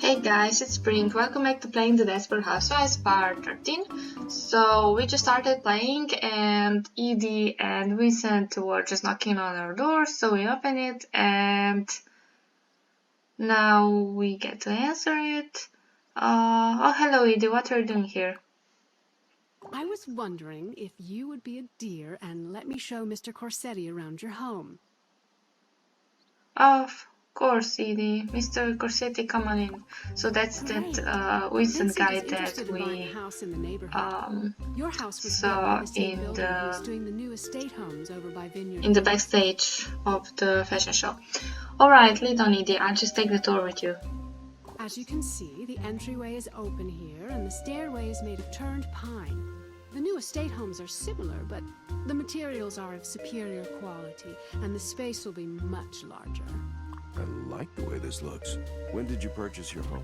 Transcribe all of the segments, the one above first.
Hey guys, it's Bree. Welcome back to playing the Desperate Housewives part 13. So we just started playing and Edie and Vincent were just knocking on our door, so we open it and now we get to answer it. Oh hello Edie, what are you doing here? I was wondering if you would be a dear and let me show Mr. Corsetti around your home. Of course, Edie. Mr. Corsetti, come on in. So that's that Vincent guy that we saw in the backstage of the fashion show. Alright, lead on Edie, I'll just take the tour with you. As you can see, the entryway is open here and the stairway is made of turned pine. The new estate homes are similar, but the materials are of superior quality and the space will be much larger. I like the way this looks. When did you purchase your home?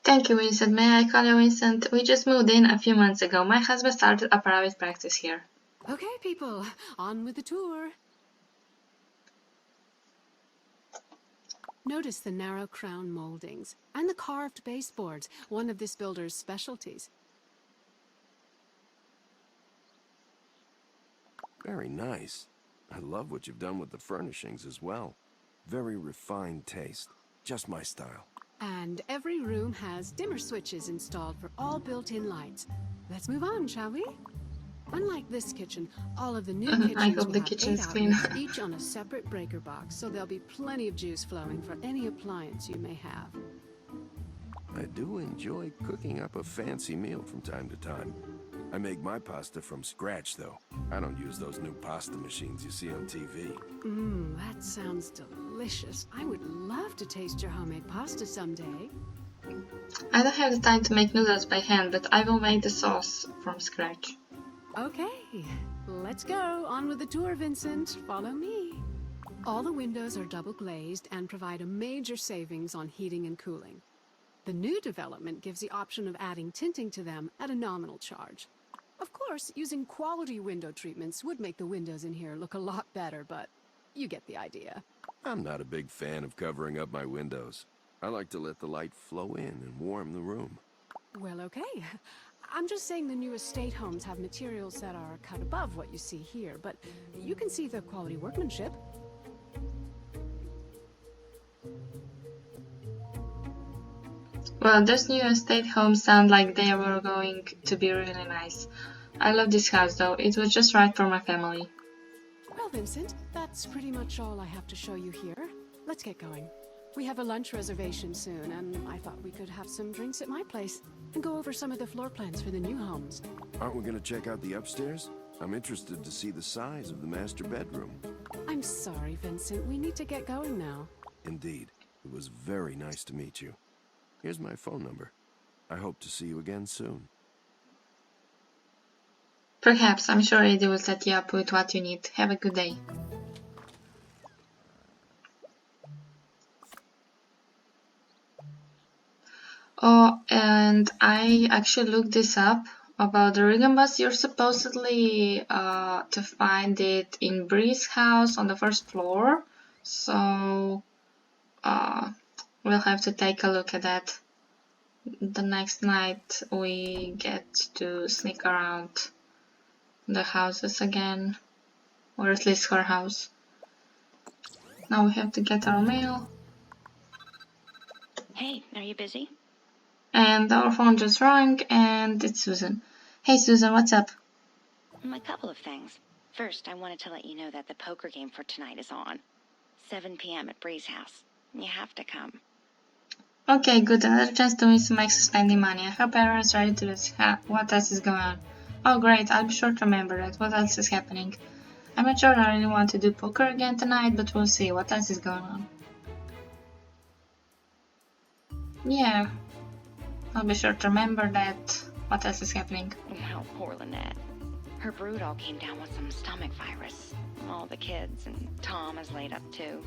Thank you, Vincent. May I call you Vincent? We just moved in a few months ago. My husband started a private practice here. Okay, people, on with the tour. Notice the narrow crown moldings and the carved baseboards, one of this builder's specialties. Very nice. I love what you've done with the furnishings as well. Very refined taste. Just my style. And every room has dimmer switches installed for all built-in lights. Let's move on, shall we? Unlike this kitchen, all of the new kitchens I hope will the have kitchen's 8 clean. outlets, each on a separate breaker box, so there'll be plenty of juice flowing for any appliance you may have. I do enjoy cooking up a fancy meal from time to time. I make my pasta from scratch, though. I don't use those new pasta machines you see on TV. That sounds delicious. I would love to taste your homemade pasta someday. I don't have the time to make noodles by hand, but I will make the sauce from scratch. Okay, let's go. On with the tour, Vincent. Follow me. All the windows are double glazed and provide a major savings on heating and cooling. The new development gives the option of adding tinting to them at a nominal charge. Of course, using quality window treatments would make the windows in here look a lot better, but you get the idea. I'm not a big fan of covering up my windows. I like to let the light flow in and warm the room. Well, okay. I'm just saying the new estate homes have materials that are cut above what you see here, but you can see the quality workmanship. Well, those new estate homes sound like they were going to be really nice. I love this house though, it was just right for my family. Well, Vincent, that's pretty much all I have to show you here. Let's get going. We have a lunch reservation soon, and I thought we could have some drinks at my place and go over some of the floor plans for the new homes. Aren't we going to check out the upstairs? I'm interested to see the size of the master bedroom. I'm sorry, Vincent. We need to get going now. Indeed. It was very nice to meet you. Here's my phone number. I hope to see you again soon. Perhaps, I'm sure Eddie will set you up with what you need. Have a good day. Oh, and I actually looked this up about the Regan bus. You're supposedly to find it in Bree's house on the first floor. So we'll have to take a look at that. The next night we get to sneak around the houses again, or at least her house. Now we have to get our mail. Hey, are you busy? And our phone just rang, and it's Susan. Hey Susan, what's up? A couple of things. First, I wanted to let you know that the poker game for tonight is on. 7 p.m. at Bree's house. You have to come. Okay, good. Another chance to win some extra spending money. I hope everyone's ready to this. What else is going on? Oh great, I'll be sure to remember that. What else is happening? I'm not sure I really want to do poker again tonight, but we'll see. What else is going on? Yeah, I'll be sure to remember that. What else is happening? Well, poor Lynette. Her brood all came down with some stomach virus. All the kids, and Tom is laid up too.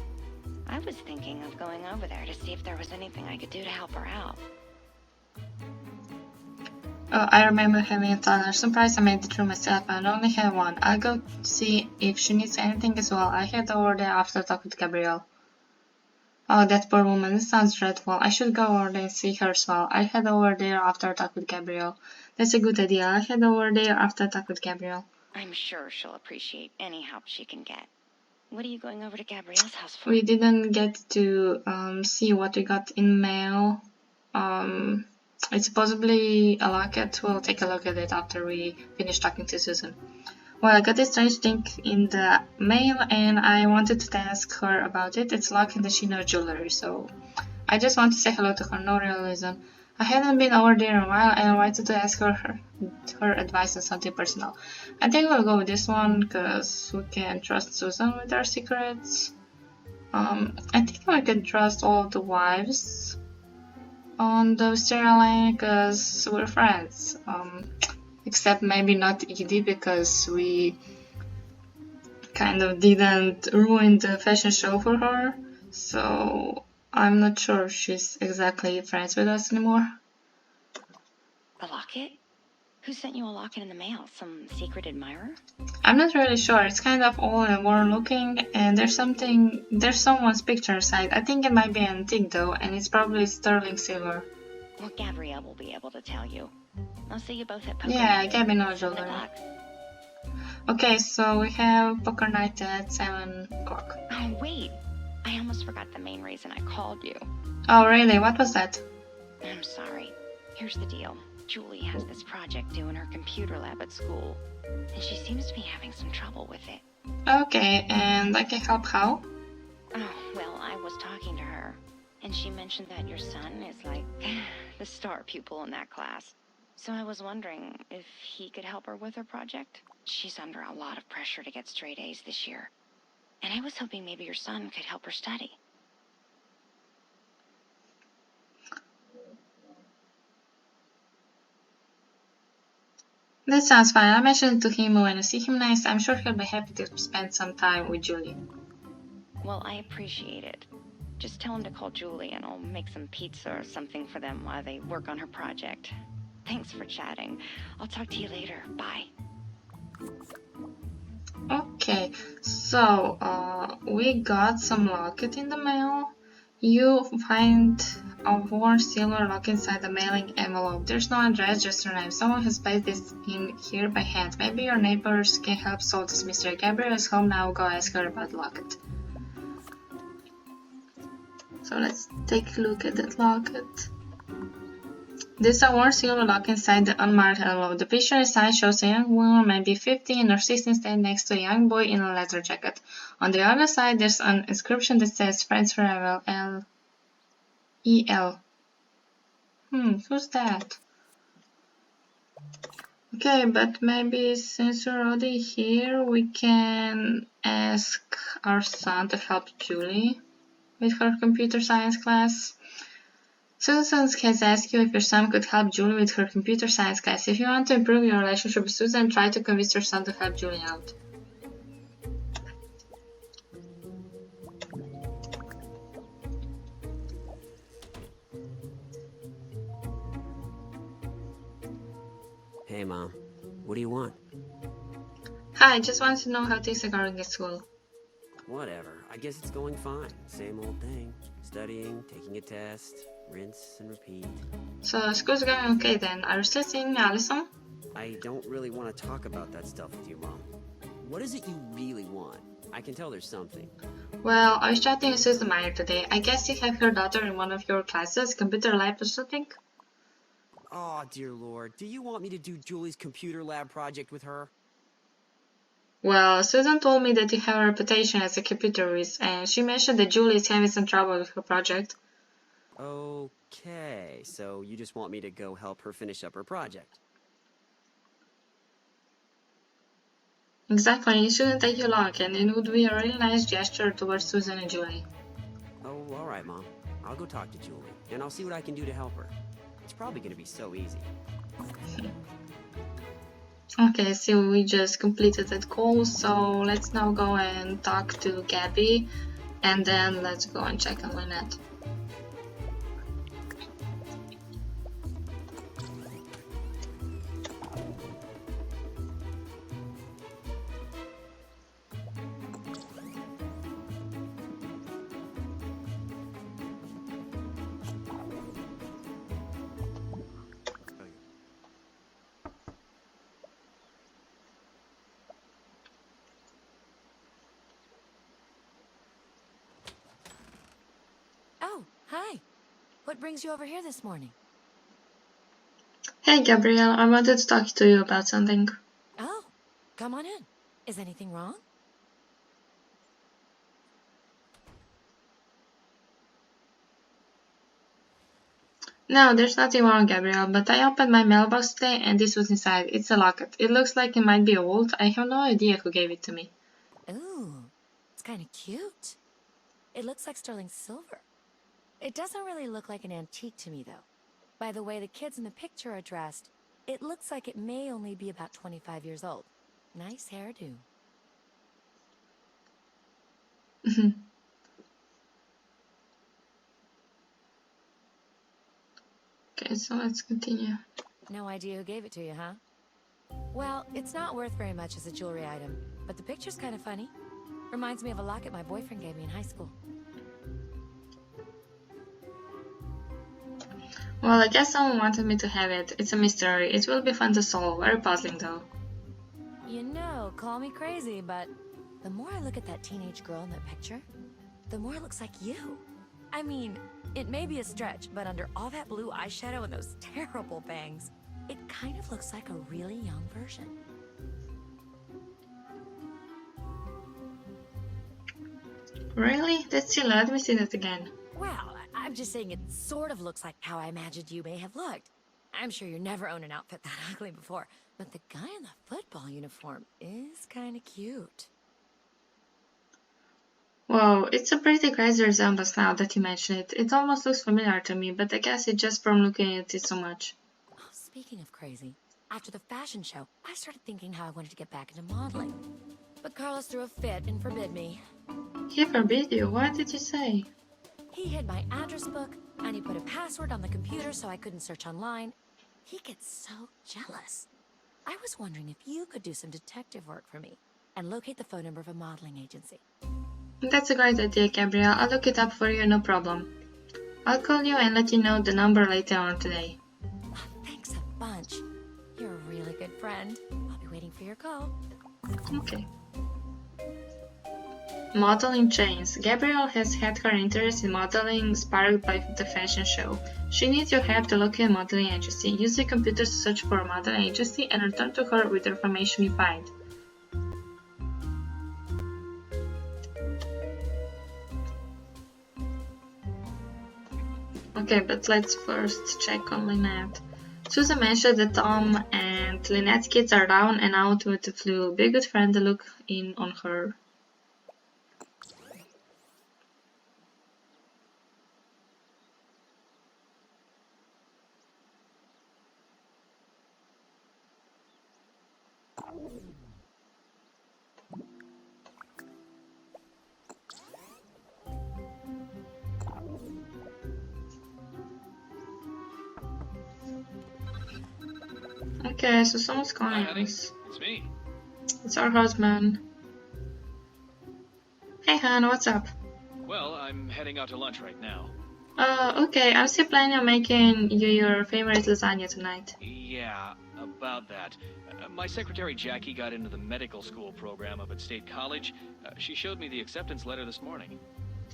I was thinking of going over there to see if there was anything I could do to help her out. I remember having a toddler surprise. I made it through myself and only have one. I'll go see if she needs anything as well. I head over there after talk with Gabrielle. Oh, that poor woman. This sounds dreadful. I should go over there and see her as well. I head over there after talk with Gabrielle. That's a good idea. I'll head over there after talk with Gabrielle. I'm sure she'll appreciate any help she can get. What are you going over to Gabrielle's house for? We didn't get to see what we got in mail. It's possibly a locket. We'll take a look at it after we finish talking to Susan. Well, I got this strange thing in the mail and I wanted to ask her about it. It's locked in the Chino jewelry, so I just want to say hello to her, no real reason. I hadn't been over there in a while and I wanted to ask her advice on something personal. I think we'll go with this one because we can trust Susan with our secrets. I think we can trust all of the wives on the Wisteria Lane because we're friends. Except maybe not Edie because we kind of didn't ruin the fashion show for her. So I'm not sure if she's exactly friends with us anymore. A locket? Who sent you a locket in the mail? Some secret admirer? I'm not really sure. It's kind of old and worn looking and there's someone's picture inside. I think it might be an antique though and it's probably sterling silver. Well, Gabrielle will be able to tell you. I'll see you both at poker Yeah, night. Gabby knows jewelry. Okay, so we have poker night at 7 o'clock. Oh, wait. I almost forgot the main reason I called you. Oh, really? What was that? I'm sorry. Here's the deal. Julie has this project due in her computer lab at school, and she seems to be having some trouble with it. Okay, and I can help how? Oh, well, I was talking to her, and she mentioned that your son is like the star pupil in that class. So I was wondering if he could help her with her project. She's under a lot of pressure to get straight A's this year. And I was hoping maybe your son could help her study. That sounds fine. I'll mention it to him when I see him next. I'm sure he'll be happy to spend some time with Julie. Well, I appreciate it. Just tell him to call Julie and I'll make some pizza or something for them while they work on her project. Thanks for chatting. I'll talk to you later. Bye. Okay, so we got some locket in the mail. You find a worn silver locket inside the mailing envelope. There's no address, just your name. Someone has placed this in here by hand. Maybe your neighbors can help solve this mystery. Gabrielle is home now. Go ask her about the locket. So let's take a look at that locket. There's a worn silver locket inside the unmarked envelope. The picture inside shows a young woman, maybe 15 or 16, standing next to a young boy in a leather jacket. On the other side, there's an inscription that says "Friends Forever." L-E-L. Who's that? Okay, but maybe since we're already here, we can ask our son to help Julie with her computer science class. Susan has asked you if your son could help Julie with her computer science class. If you want to improve your relationship with Susan, try to convince your son to help Julie out. Hey, Mom. What do you want? Hi, just wanted to know how things are going at school. Whatever. I guess it's going fine. Same old thing. Studying, taking a test, rinse and repeat. So school's going okay then. Are you still seeing Allison? I don't really want to talk about that stuff with you, Mom. What is it you really want? I can tell there's something. Well, I was chatting with Susan Meyer today. I guess you have her daughter in one of your classes, computer lab or something? Oh, dear Lord. Do you want me to do Julie's computer lab project with her? Well, Susan told me that you have a reputation as a computer whiz, and she mentioned that Julie is having some trouble with her project. Okay, so you just want me to go help her finish up her project? Exactly, it shouldn't take you long, and it would be a really nice gesture towards Susan and Julie. Oh, alright, Mom. I'll go talk to Julie, and I'll see what I can do to help her. It's probably gonna be so easy. Okay, so we just completed that call, so let's now go and talk to Gabby, and then let's go and check on Lynette. Hi. What brings you over here this morning? Hey Gabrielle, I wanted to talk to you about something. Oh, come on in. Is anything wrong? No, there's nothing wrong, Gabrielle, but I opened my mailbox today and this was inside. It's a locket. It looks like it might be old. I have no idea who gave it to me. Ooh, it's kind of cute. It looks like sterling silver. It doesn't really look like an antique to me, though. By the way the kids in the picture are dressed, it looks like it may only be about 25 years old. Nice hairdo. Okay, so let's continue. No idea who gave it to you, huh? Well, it's not worth very much as a jewelry item, but the picture's kind of funny. Reminds me of a locket my boyfriend gave me in high school. Well, I guess someone wanted me to have it. It's a mystery. It will be fun to solve. Very puzzling though. You know, call me crazy, but the more I look at that teenage girl in that picture, the more it looks like you. I mean, it may be a stretch, but under all that blue eyeshadow and those terrible bangs, it kind of looks like a really young version. Really? That's silly. Let me see that again. Well, I'm just saying it sort of looks like how I imagined you may have looked. I'm sure you never owned an outfit that ugly before, but the guy in the football uniform is kind of cute. Whoa, it's a pretty crazy resemblance now that you mention it. It almost looks familiar to me, but I guess it's just from looking at it so much. Oh, speaking of crazy, after the fashion show, I started thinking how I wanted to get back into modeling. But Carlos threw a fit and forbid me. He forbid you? What did you say? He hid my address book, and he put a password on the computer so I couldn't search online. He gets so jealous. I was wondering if you could do some detective work for me and locate the phone number of a modeling agency. That's a great idea, Gabrielle. I'll look it up for you, no problem. I'll call you and let you know the number later on today. Oh, thanks a bunch. You're a really good friend. I'll be waiting for your call. Okay. Modeling chains. Gabrielle has had her interest in modeling sparked by the fashion show. She needs your help to locate a modeling agency. Use your computer to search for a modeling agency and return to her with the information you find. Okay, but let's first check on Lynette. Susan mentioned that Tom and Lynette's kids are down and out with the flu. Be a good friend to look in on her. Okay, so someone's calling Hi, honey. us. It's me. It's our husband. Hey, hon, what's up? Well, I'm heading out to lunch right now. Okay, I'm still planning on making you your favorite lasagna tonight. Yeah, about that. My secretary Jackie got into the medical school program up at State College. She showed me the acceptance letter this morning.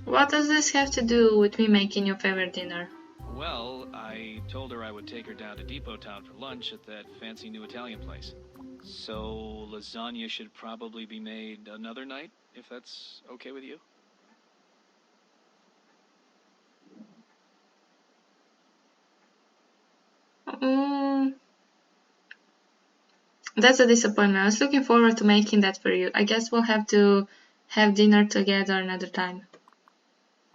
What does this have to do with me making your favorite dinner? Well, I told her I would take her down to Depot Town for lunch at that fancy new Italian place. So, lasagna should probably be made another night, if that's okay with you? That's a disappointment. I was looking forward to making that for you. I guess we'll have to have dinner together another time.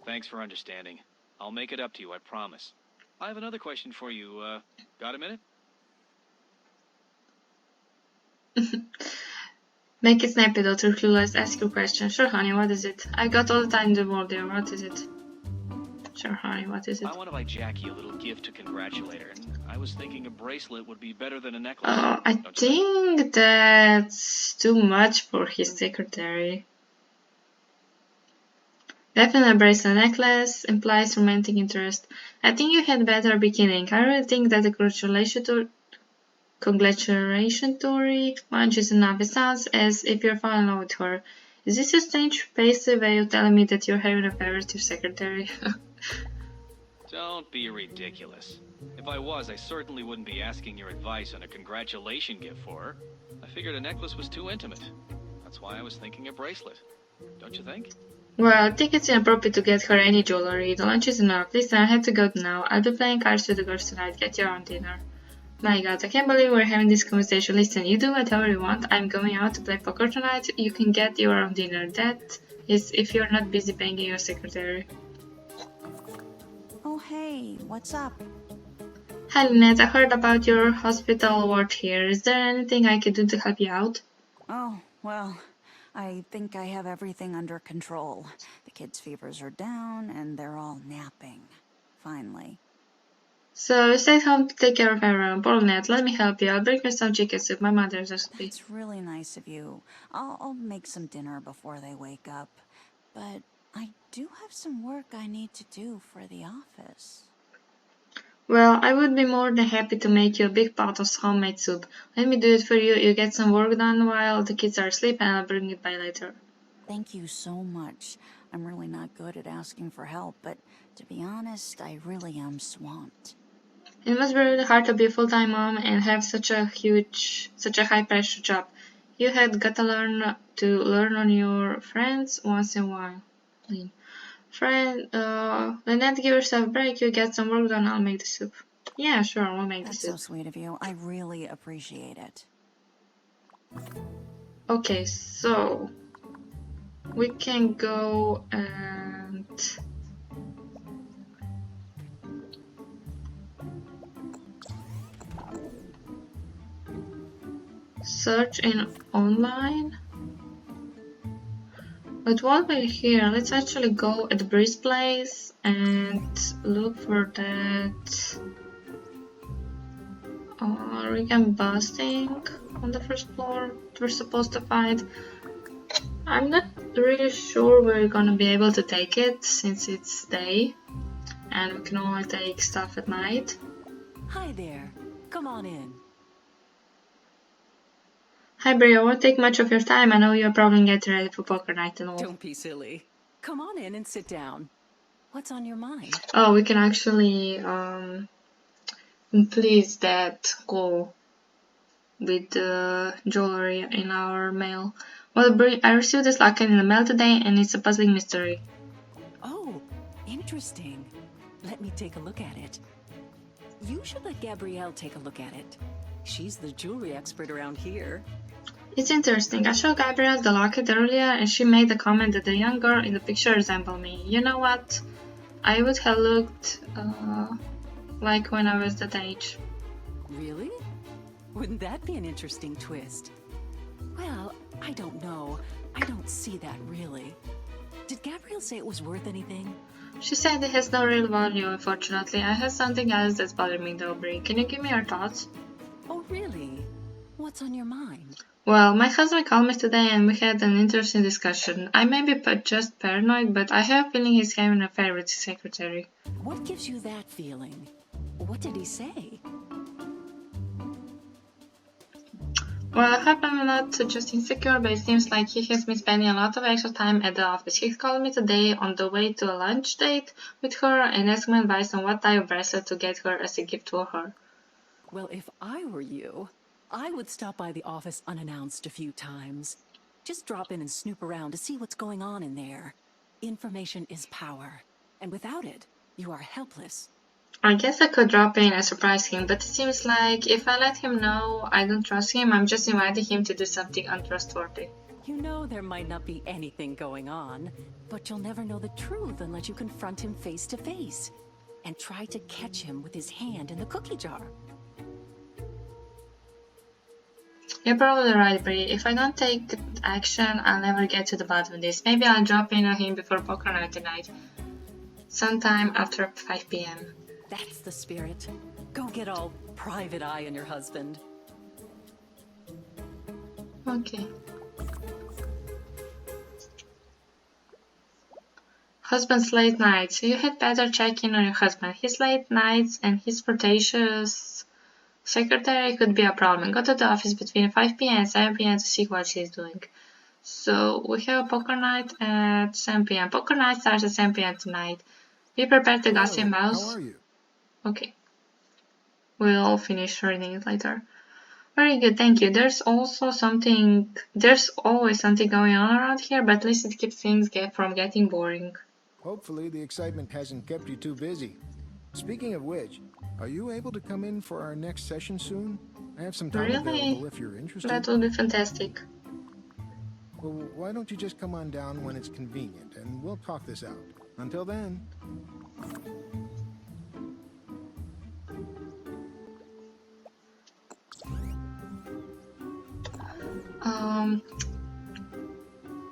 Thanks for understanding. I'll make it up to you, I promise. I have another question for you. Got a minute? Make it snappy, Dr. Clueless. Ask your question. Sure, honey, what is it? I got all the time in the world, dear. What is it? Sure, honey, what is it? I want to buy Jackie a little gift to congratulate her, and I was thinking a bracelet would be better than a necklace. I think that's too much for his secretary. Definitely a bracelet necklace implies romantic interest. I think you had better be kidding. I really think that the congratulatory lunch is enough. It sounds as if you're falling in love with her. Is this a strange, pasty way of telling me that you're having an affair with your secretary? Don't be ridiculous. If I was, I certainly wouldn't be asking your advice on a congratulation gift for her. I figured a necklace was too intimate. That's why I was thinking a bracelet. Don't you think? Well, I think it's inappropriate to get her any jewelry. The lunch is enough. Listen, I have to go now. I'll be playing cards with the girls tonight. Get your own dinner. My god, I can't believe we're having this conversation. Listen, you do whatever you want. I'm going out to play poker tonight. You can get your own dinner. That is if you're not busy paying your secretary. Oh, hey, what's up? Hi Lynette, I heard about your hospital work here. Is there anything I can do to help you out? Oh, well, I think I have everything under control. The kids' fevers are down, and they're all napping. Finally. So you stayed home to take care of everyone. Poor Lynette, let me help you. I'll bring you some chicken soup. My mother's recipe. It's really nice of you. I'll make some dinner before they wake up. But I do have some work I need to do for the office. Well, I would be more than happy to make you a big pot of homemade soup. Let me do it for you. You get some work done while the kids are asleep and I'll bring it by later. Thank you so much. I'm really not good at asking for help, but to be honest, I really am swamped. It must be really hard to be a full-time mom and have such a high-pressure job. You had got to learn on your friends once in a while. Lynette, give yourself a break. You get some work done. I'll make the soup. Yeah, sure, we'll make the soup. That's so sweet of you. I really appreciate it. Okay, so we can go and search in online. But while we're here, let's actually go at Bree's place and look for that rig and busting on the first floor we're supposed to find. I'm not really sure we're gonna be able to take it since it's day and we can only take stuff at night. Hi there. Come on in. Hi Bree, I won't take much of your time. I know you're probably getting ready for poker night and all. Don't be silly. Come on in and sit down. What's on your mind? Oh, we can actually complete that goal with the jewelry in our mail. Well, Bree, I received this locket in the mail today and it's a puzzling mystery. Oh, interesting. Let me take a look at it. You should let Gabrielle take a look at it. She's the jewelry expert around here. It's interesting. I showed Gabrielle the locket earlier and she made the comment that the young girl in the picture resembled me. You know what? I would have looked like when I was that age. Really? Wouldn't that be an interesting twist? Well, I don't know. I don't see that really. Did Gabrielle say it was worth anything? She said it has no real value, unfortunately. I have something else that's bothering me though, Bree. Can you give me your thoughts? Oh, really? What's on your mind? Well, my husband called me today and we had an interesting discussion. I may be just paranoid, but I have a feeling he's having an affair with his secretary. What gives you that feeling? What did he say? Well, I hope I'm not just insecure, but it seems like he has been spending a lot of extra time at the office. He called me today on the way to a lunch date with her and asked my advice on what type of bracelet to get her as a gift to her. Well, if I were you, I would stop by the office unannounced a few times. Just drop in and snoop around to see what's going on in there. Information is power, and without it, you are helpless. I guess I could drop in and surprise him, but it seems like if I let him know I don't trust him, I'm just inviting him to do something untrustworthy. You know there might not be anything going on, but you'll never know the truth unless you confront him face to face and try to catch him with his hand in the cookie jar. You're probably right, Bree. If I don't take action, I'll never get to the bottom of this. Maybe I'll drop in on him before poker night tonight. Sometime after 5 p.m. That's the spirit. Go get all private eye on your husband. Okay. Husband's late nights. You had better check in on your husband. His late nights and his flirtatious secretary could be a problem. Go to the office between 5 p.m. and 7 p.m. to see what he's doing. So we have a poker night at 7 p.m. Poker night starts at 7 p.m. tonight. Be prepared to Hello, gossip mouse. how are you? Okay. We'll finish reading it later. Very good, thank you. There's always something going on around here, but at least it keeps things from getting boring. Hopefully the excitement hasn't kept you too busy. Speaking of which, are you able to come in for our next session soon? I have some time available Really? if you're interested. That would be fantastic. Well, why don't you just come on down when it's convenient, and we'll talk this out. Until then.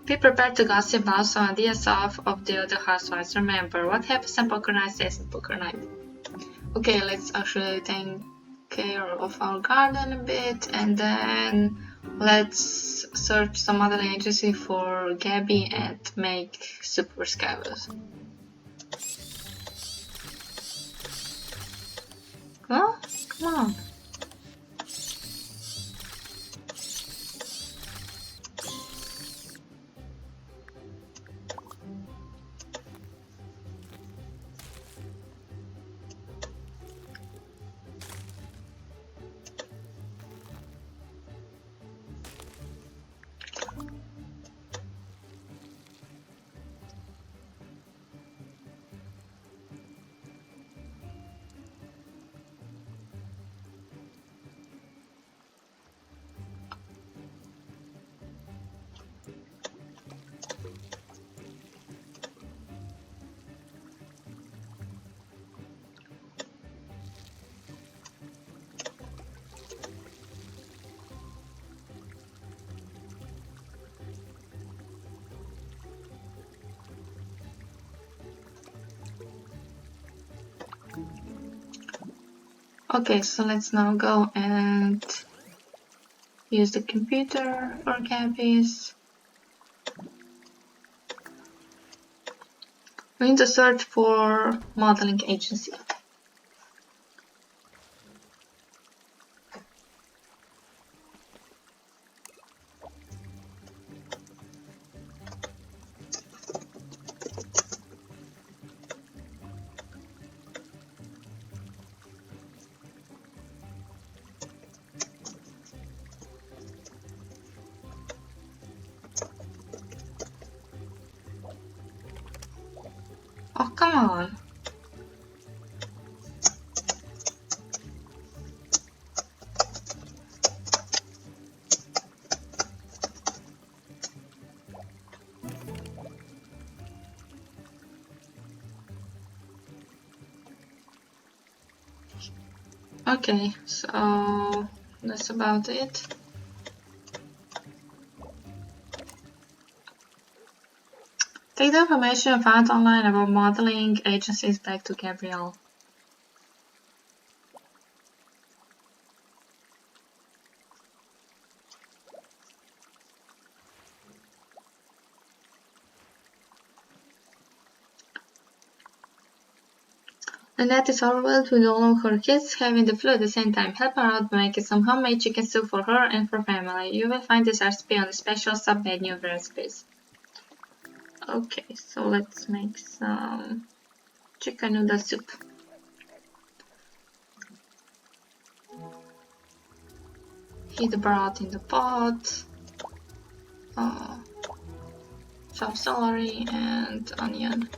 Be prepared to gossip about some ideas of the other housewives. Remember, what happens on poker night stays on poker night. Okay, let's actually take care of our garden a bit, and then let's search some other agency for Gabby and make super scavengers. Oh, come on. Okay, so let's now go and use the computer for Gabby's. We need to search for modeling agency. Oh, come on. Okay, so that's about it. Take the information found online about modeling agencies back to Gabrielle. Lynette is overwhelmed with all of her kids having the flu at the same time. Help her out by making some homemade chicken soup for her and for family. You will find this recipe on the special sub-menu of recipes. Okay, so let's make some chicken noodle soup. Heat the broth in the pot. Chop celery and onion.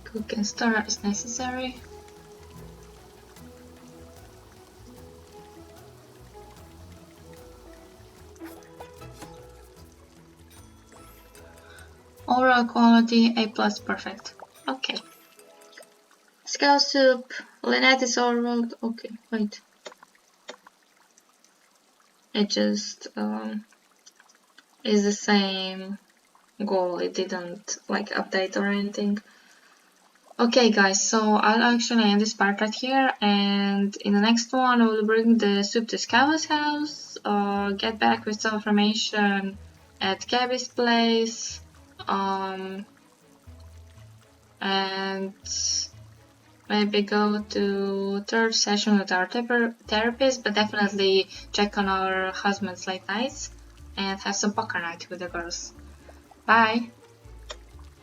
Cook and stir as necessary. Overall quality A+, perfect. Okay. Scale soup. Lynette is overall. Okay, wait. It just is the same goal. It didn't like update or anything. Okay guys, so I'll actually end this part right here, and in the next one I will bring the soup to Skyla's house, get back with some information at Gabby's place, and maybe go to third session with our therapist, but definitely check on our husband's late nights and have some poker night with the girls. Bye!